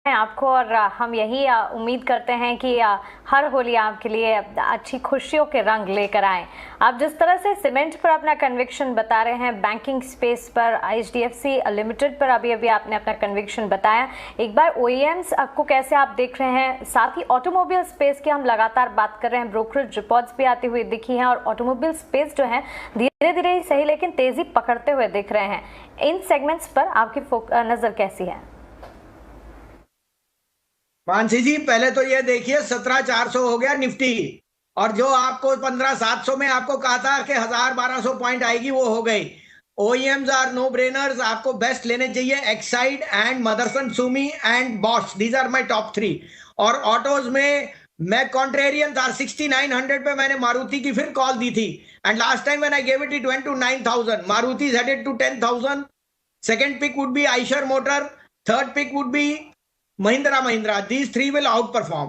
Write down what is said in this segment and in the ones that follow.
आपको और हम यही उम्मीद करते हैं कि हर होली आपके लिए अच्छी खुशियों के रंग लेकर आए। आप जिस तरह से सीमेंट पर अपना कन्विक्शन बता रहे हैं, बैंकिंग स्पेस पर, एचडीएफसी लिमिटेड पर अभी अभी आपने अपना कन्विक्शन बताया, एक बार ओईएम्स को कैसे आप देख रहे हैं, साथ ही ऑटोमोबाइल स्पेस की हम लगातार बात कर रहे हैं, ब्रोकरेज रिपोर्ट्स भी आती हुई दिखी हैं और ऑटोमोबाइल स्पेस जो है धीरे धीरे ही सही लेकिन तेजी पकड़ते हुए दिख रहे हैं। इन सेगमेंट्स पर आपकी नजर कैसी है? मानसी जी, पहले तो ये देखिए 17,400 हो गया निफ्टी। और जो आपको 15,700 में आपको कहा था कि 1,000-1,200 पॉइंट आएगी, वो हो गई। ओईएम्स आर नो ब्रेनर्स, आपको बेस्ट लेने चाहिए Exide and Motherson Sumi and Bosch, these are my top 3। और ऑटोज में मैं कॉन्ट्रेरियन था, 6,900 पे मैंने मारुति की फिर कॉल दी थी। And last time when I gave it went to 9,000। Maruti is headed to 10,000। Second pick would be Eicher Motor, third pick would be Mahindra Mahindra. These three will outperform.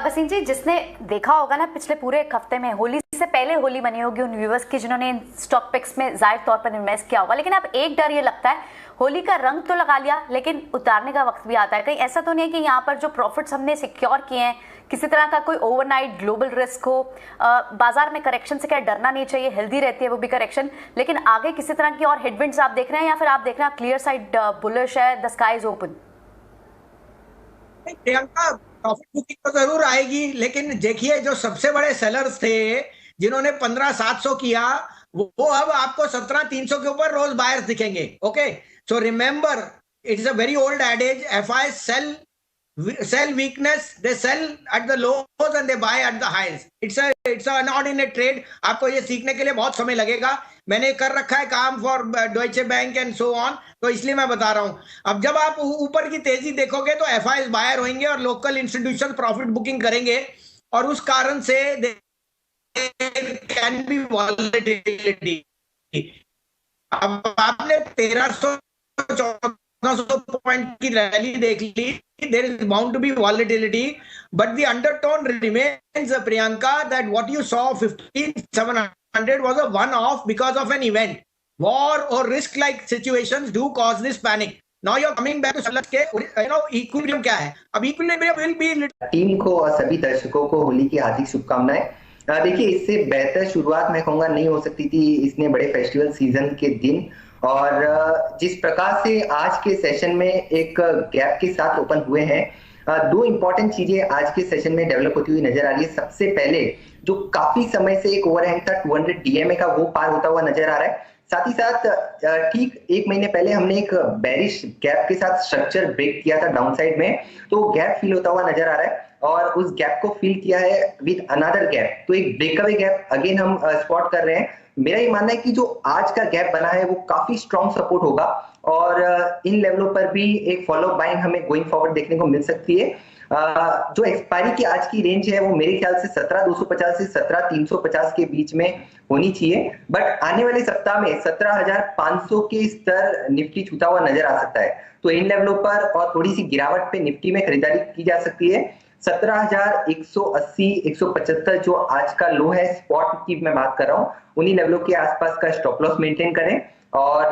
बसीन जी, जिसने देखा होगा ना पिछले पूरे एक हफ्ते में, होली से पहले होली मनी होगी उन व्यूवर्स की जिन्होंने स्टॉक पिक्स में जाहिर तौर पर इन्वेस्ट किया होगा, लेकिन अब एक डर ये लगता है, होली का रंग तो लगा लिया लेकिन उतारने का वक्त भी आता है। कहीं ऐसा तो नहीं है कि यहाँ पर जो प्रॉफिट्स हमने सिक्योर किए हैं किसी तरह का कोई ओवरनाइट ग्लोबल रिस्क हो? बाजार में करेक्शन से क्या डरना नहीं चाहिए, हेल्दी रहती है वो भी करेक्शन, लेकिन आगे किसी तरह की और हेडविंड्स आप देख रहे हैं या फिर आप देख रहे हैं क्लियर साइड बुलिश है, the sky is open? Priyanka, profit booking तो जरूर आएगी, लेकिन देखिए जो सबसे बड़े सेलर्स थे जिन्होंने 15,700 किया, वो अब आपको 17,300 के ऊपर रोज बायर्स दिखेंगे। Okay, so remember, it is a very old adage, FI sell weakness, they sell at the lows and they buy at the highs. It's an ordinary trade. आपको ये सीखने के लिए बहुत समय लगेगा। मैंने कर रखा है काम for डॉइचे bank and so on, तो इसलिए मैं बता रहा हूं। अब जब आप ऊपर की तेजी देखोगे तो एफआईज बायर होंगे और लोकल इंस्टीट्यूशन प्रॉफिट बुकिंग करेंगे, और उस कारण से कैन बी वॉलेटिलिटी। अब आपने 1,300-1,400 पॉइंट की रैली देख ली, there is bound to be volatility, but the undertone remains, Priyanka, that what you saw 15,700 was a one-off because of an event. War or risk-like situations do cause this panic. Now you're coming back to Salat के, equilibrium क्या है? अब equilibrium will be team को और सभी दर्शकों को होली की हार्दिक शुभकामनाएं। देखिए, इससे बेहतर शुरुआत मैं कहूंगा नहीं हो सकती थी इसने बड़े फेस्टिवल सीजन के दिन, और जिस प्रकार से आज के सेशन में एक गैप के साथ ओपन हुए हैं, दो इंपॉर्टेंट चीजें आज के सेशन में डेवलप होती हुई नजर आ रही है। सबसे पहले जो काफी समय से एक ओवरहैंग था 200 डीएमए का, वो पार होता हुआ नजर आ रहा है। साथ ही साथ ठीक एक महीने पहले हमने एक बेरिश गैप के साथ स्ट्रक्चर ब्रेक किया था डाउनसाइड में, तो गैप फील होता हुआ नजर आ रहा है और उस गैप को फील किया है विद अनदर गैप, तो एक ब्रेकअवे गैप अगेन हम स्पॉट कर रहे हैं। मेरा ये मानना है कि जो आज का गैप बना है वो काफी स्ट्रॉन्ग सपोर्ट होगा और इन लेवलों पर भी एक फॉलो बाइंग हमें गोइंग फॉरवर्ड देखने को मिल सकती है। जो एक्सपायरी की आज की रेंज है वो मेरे ख्याल से 17,250 से 17,350 के बीच में होनी चाहिए, बट आने वाले सप्ताह में 17,500 के स्तर निफ्टी छूता हुआ नजर आ सकता है, तो इन लेवलों पर और थोड़ी सी गिरावट पे निफ्टी में खरीदारी की जा सकती है। 17,180, 175 जो आज का लो है स्पॉट की मैं बात कर रहा हूँ, उन्हीं लेवलों के आसपास का स्टॉप लॉस मेंटेन करें और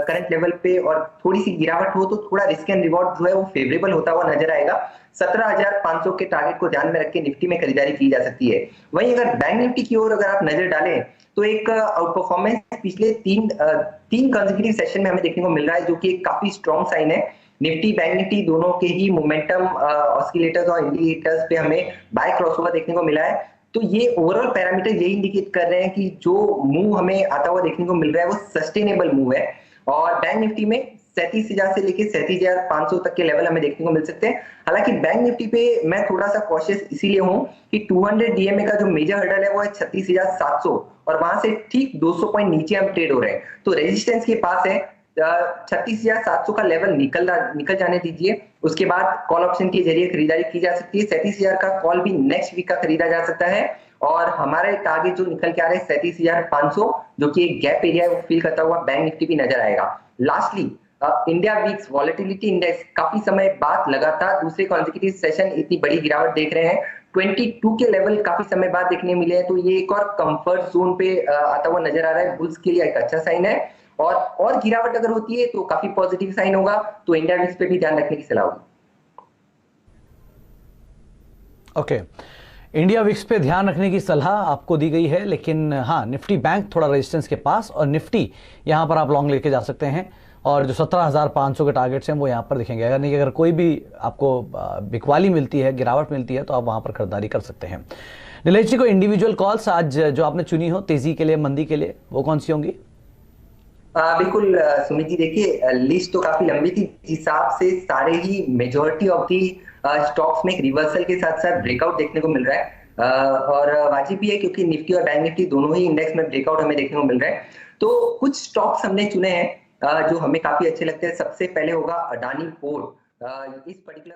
करंट लेवल पे और थोड़ी सी गिरावट हो तो थोड़ा रिस्क एंड रिवॉर्ड जो है वो फेवरेबल होता हुआ नजर आएगा। 17,500 के टारगेट को ध्यान में रख के निफ्टी में खरीदारी की जा सकती है। वहीं अगर बैंक निफ्टी की ओर अगर आप नजर डालें तो एक आउट परफॉर्मेंस पिछले तीन कंसेक्यूटिव सेशन में हमें देखने को मिल रहा है, जो कि एक काफी स्ट्रॉन्ग साइन है। निफ्टी बैंक निफ्टी दोनों के ही मोमेंटम ऑस्किलेटर्स और इंडिकेटर्स पे हमें बाय क्रॉसओवर देखने को मिला है, तो ये ओवरऑल पैरामीटर यही इंडिकेट कर रहे हैं कि जो मूव हमें आता हुआ देखने को मिल रहा है वो सस्टेनेबल मूव है। और बैंक निफ्टी में 37,000 से लेकर 37,500 तक के लेवल हमें देखने को मिल सकते हैं। हालांकि बैंक निफ्टी पे मैं थोड़ा सा कॉशियस इसीलिए हूं कि 200 डीएमए का जो मेजर हर्डल है वो है 36,700 और वहां से ठीक 200 पॉइंट नीचे हम ट्रेड हो रहे हैं, तो रेजिस्टेंस के पास है 36,700 का लेवल निकल जाने दीजिए, उसके बाद कॉल ऑप्शन के जरिए खरीदारी की जा सकती है। 37,000 का कॉल भी नेक्स्ट वीक का खरीदा जा सकता है और हमारे टारगेट जो निकल के आ रहे हैं 37,500, जो कि एक गैप एरिया है, वो फील करता हुआ बैंक निफ्टी भी नजर आएगा। Lastly India weeks volatility index काफी समय बाद लगातार दूसरे कॉन्सेक्यूटिव सेशन इतनी बड़ी गिरावट देख रहे हैं, 22 के लेवल काफी समय बाद देखने मिले हैं, तो ये एक और कंफर्ट जोन पे आता हुआ नजर आ रहा है, बुल्स के लिए एक अच्छा साइन है। और गिरावट अगर होती है तो काफी पॉजिटिव साइन होगा, तो इंडिया विक्स पे भी ध्यान रखने की सलाह होगी। ओके, इंडिया विक्स पे ध्यान रखने की सलाह आपको दी गई है, लेकिन हाँ, निफ्टी बैंक थोड़ा रेजिस्टेंस के पास, और निफ्टी यहां पर आप लॉन्ग लेके जा सकते हैं, और जो 17,500 के टारगेट्स हैं वो यहाँ पर दिखेंगे। अगर नहीं, अगर कोई भी आपको बिकवाली मिलती है, गिरावट मिलती है, तो आप वहां पर खरीदारी कर सकते हैं। नीलेश जी, को इंडिविजुअल कॉल्स आज जो आपने चुनी हो तेजी के लिए, मंदी के लिए, वो कौन सी होंगी? बिल्कुल सुमित जी, देखिए लिस्ट तो काफी लंबी थी, जिस हिसाब से सारे ही मेजोरिटी ऑफ दी स्टॉक्स में एक रिवर्सल के साथ साथ ब्रेकआउट देखने को मिल रहा है, और वाजिब भी है क्योंकि निफ्टी और बैंक निफ्टी दोनों ही इंडेक्स में ब्रेकआउट हमें देखने को मिल रहा है। तो कुछ स्टॉक्स हमने चुने हैं जो हमें काफी अच्छे लगते हैं। सबसे पहले होगा अडानी पोर्ट। इस पर्टिकुलर